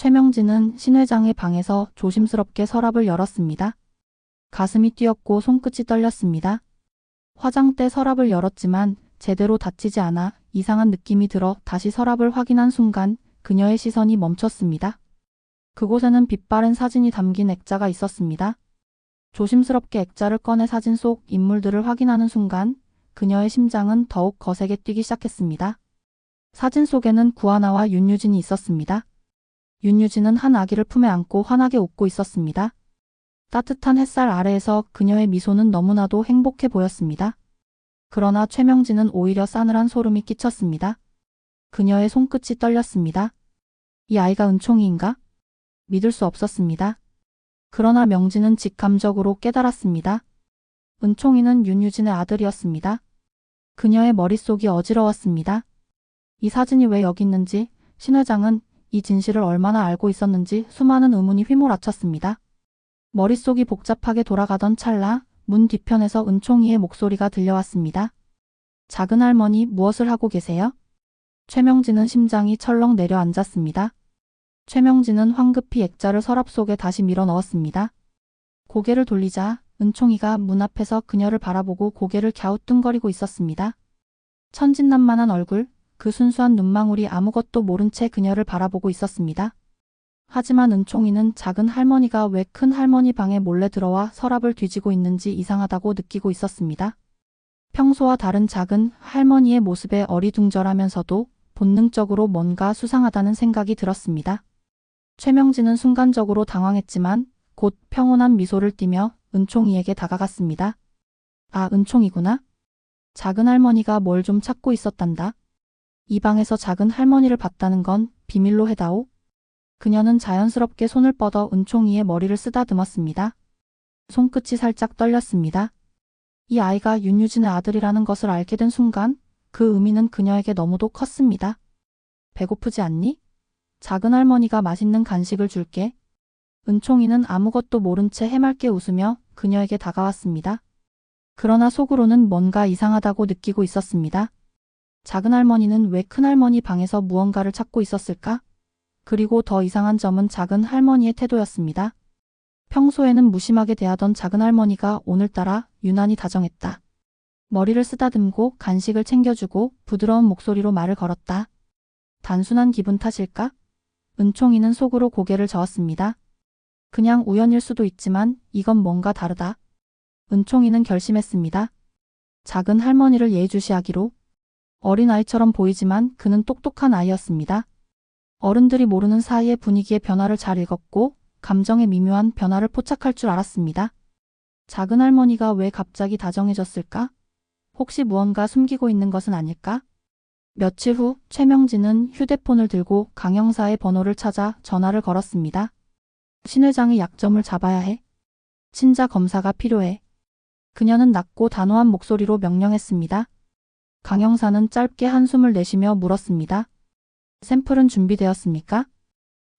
최명진은 신 회장의 방에서 조심스럽게 서랍을 열었습니다. 가슴이 뛰었고 손끝이 떨렸습니다. 화장대 서랍을 열었지만 제대로 닫히지 않아 이상한 느낌이 들어 다시 서랍을 확인한 순간 그녀의 시선이 멈췄습니다. 그곳에는 빛바랜 사진이 담긴 액자가 있었습니다. 조심스럽게 액자를 꺼내 사진 속 인물들을 확인하는 순간 그녀의 심장은 더욱 거세게 뛰기 시작했습니다. 사진 속에는 구하나와 윤유진이 있었습니다. 윤유진은 한 아기를 품에 안고 환하게 웃고 있었습니다. 따뜻한 햇살 아래에서 그녀의 미소는 너무나도 행복해 보였습니다. 그러나 최명진은 오히려 싸늘한 소름이 끼쳤습니다. 그녀의 손끝이 떨렸습니다. 이 아이가 은총이인가? 믿을 수 없었습니다. 그러나 명진은 직감적으로 깨달았습니다. 은총이는 윤유진의 아들이었습니다. 그녀의 머릿속이 어지러웠습니다. 이 사진이 왜 여기 있는지, 신 회장은 이 진실을 얼마나 알고 있었는지 수많은 의문이 휘몰아쳤습니다. 머릿속이 복잡하게 돌아가던 찰나 문 뒤편에서 은총이의 목소리가 들려왔습니다. 작은 할머니 무엇을 하고 계세요? 최명진은 심장이 철렁 내려앉았습니다. 최명진은 황급히 액자를 서랍 속에 다시 밀어 넣었습니다. 고개를 돌리자 은총이가 문 앞에서 그녀를 바라보고 고개를 갸우뚱거리고 있었습니다. 천진난만한 얼굴, 그 순수한 눈망울이 아무것도 모른 채 그녀를 바라보고 있었습니다. 하지만 은총이는 작은 할머니가 왜 큰 할머니 방에 몰래 들어와 서랍을 뒤지고 있는지 이상하다고 느끼고 있었습니다. 평소와 다른 작은 할머니의 모습에 어리둥절하면서도 본능적으로 뭔가 수상하다는 생각이 들었습니다. 최명진은 순간적으로 당황했지만 곧 평온한 미소를 띠며 은총이에게 다가갔습니다. 아, 은총이구나. 작은 할머니가 뭘 좀 찾고 있었단다. 이 방에서 작은 할머니를 봤다는 건 비밀로 해다오. 그녀는 자연스럽게 손을 뻗어 은총이의 머리를 쓰다듬었습니다. 손끝이 살짝 떨렸습니다. 이 아이가 윤유진의 아들이라는 것을 알게 된 순간 그 의미는 그녀에게 너무도 컸습니다. 배고프지 않니? 작은 할머니가 맛있는 간식을 줄게. 은총이는 아무것도 모른 채 해맑게 웃으며 그녀에게 다가왔습니다. 그러나 속으로는 뭔가 이상하다고 느끼고 있었습니다. 작은 할머니는 왜 큰할머니 방에서 무언가를 찾고 있었을까? 그리고 더 이상한 점은 작은 할머니의 태도였습니다. 평소에는 무심하게 대하던 작은 할머니가 오늘따라 유난히 다정했다. 머리를 쓰다듬고 간식을 챙겨주고 부드러운 목소리로 말을 걸었다. 단순한 기분 탓일까? 은총이는 속으로 고개를 저었습니다. 그냥 우연일 수도 있지만 이건 뭔가 다르다. 은총이는 결심했습니다. 작은 할머니를 예의주시하기로. 어린아이처럼 보이지만 그는 똑똑한 아이였습니다. 어른들이 모르는 사이에 분위기의 변화를 잘 읽었고 감정의 미묘한 변화를 포착할 줄 알았습니다. 작은 할머니가 왜 갑자기 다정해졌을까? 혹시 무언가 숨기고 있는 것은 아닐까? 며칠 후 최명진은 휴대폰을 들고 강 형사의 번호를 찾아 전화를 걸었습니다. 신 회장의 약점을 잡아야 해. 친자 검사가 필요해. 그녀는 낮고 단호한 목소리로 명령했습니다. 강 형사는 짧게 한숨을 내쉬며 물었습니다. 샘플은 준비되었습니까?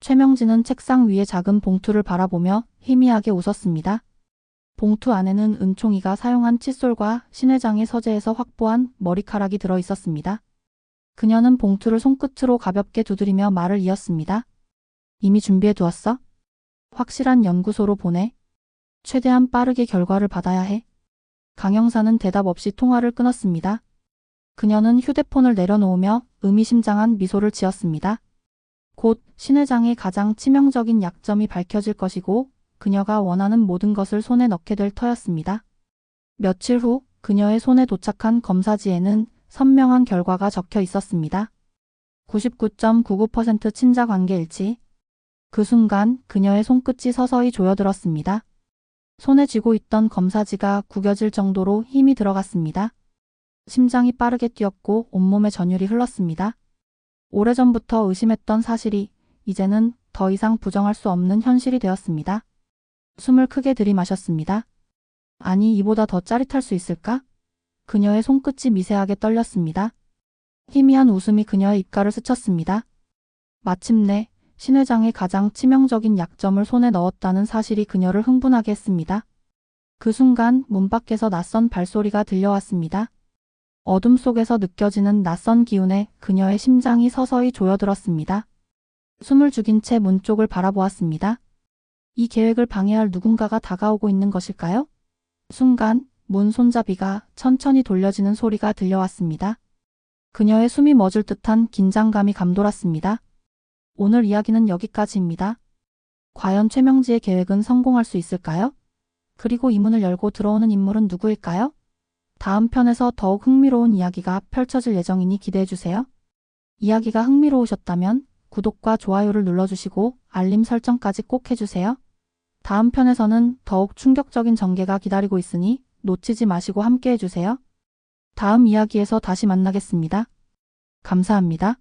최명진은 책상 위의 작은 봉투를 바라보며 희미하게 웃었습니다. 봉투 안에는 은총이가 사용한 칫솔과 신 회장의 서재에서 확보한 머리카락이 들어 있었습니다. 그녀는 봉투를 손끝으로 가볍게 두드리며 말을 이었습니다. 이미 준비해 두었어? 확실한 연구소로 보내. 최대한 빠르게 결과를 받아야 해. 강 형사는 대답 없이 통화를 끊었습니다. 그녀는 휴대폰을 내려놓으며 의미심장한 미소를 지었습니다. 곧 신 회장의 가장 치명적인 약점이 밝혀질 것이고 그녀가 원하는 모든 것을 손에 넣게 될 터였습니다. 며칠 후 그녀의 손에 도착한 검사지에는 선명한 결과가 적혀 있었습니다. 99.99% 친자 관계 일치. 그 순간 그녀의 손끝이 서서히 조여들었습니다. 손에 쥐고 있던 검사지가 구겨질 정도로 힘이 들어갔습니다. 심장이 빠르게 뛰었고 온몸에 전율이 흘렀습니다. 오래전부터 의심했던 사실이 이제는 더 이상 부정할 수 없는 현실이 되었습니다. 숨을 크게 들이마셨습니다. 아니, 이보다 더 짜릿할 수 있을까? 그녀의 손끝이 미세하게 떨렸습니다. 희미한 웃음이 그녀의 입가를 스쳤습니다. 마침내 신 회장의 가장 치명적인 약점을 손에 넣었다는 사실이 그녀를 흥분하게 했습니다. 그 순간 문 밖에서 낯선 발소리가 들려왔습니다. 어둠 속에서 느껴지는 낯선 기운에 그녀의 심장이 서서히 조여들었습니다. 숨을 죽인 채 문 쪽을 바라보았습니다. 이 계획을 방해할 누군가가 다가오고 있는 것일까요? 순간 문 손잡이가 천천히 돌려지는 소리가 들려왔습니다. 그녀의 숨이 멎을 듯한 긴장감이 감돌았습니다. 오늘 이야기는 여기까지입니다. 과연 최명지의 계획은 성공할 수 있을까요? 그리고 이 문을 열고 들어오는 인물은 누구일까요? 다음 편에서 더욱 흥미로운 이야기가 펼쳐질 예정이니 기대해주세요. 이야기가 흥미로우셨다면 구독과 좋아요를 눌러주시고 알림 설정까지 꼭 해주세요. 다음 편에서는 더욱 충격적인 전개가 기다리고 있으니 놓치지 마시고 함께 해주세요. 다음 이야기에서 다시 만나겠습니다. 감사합니다.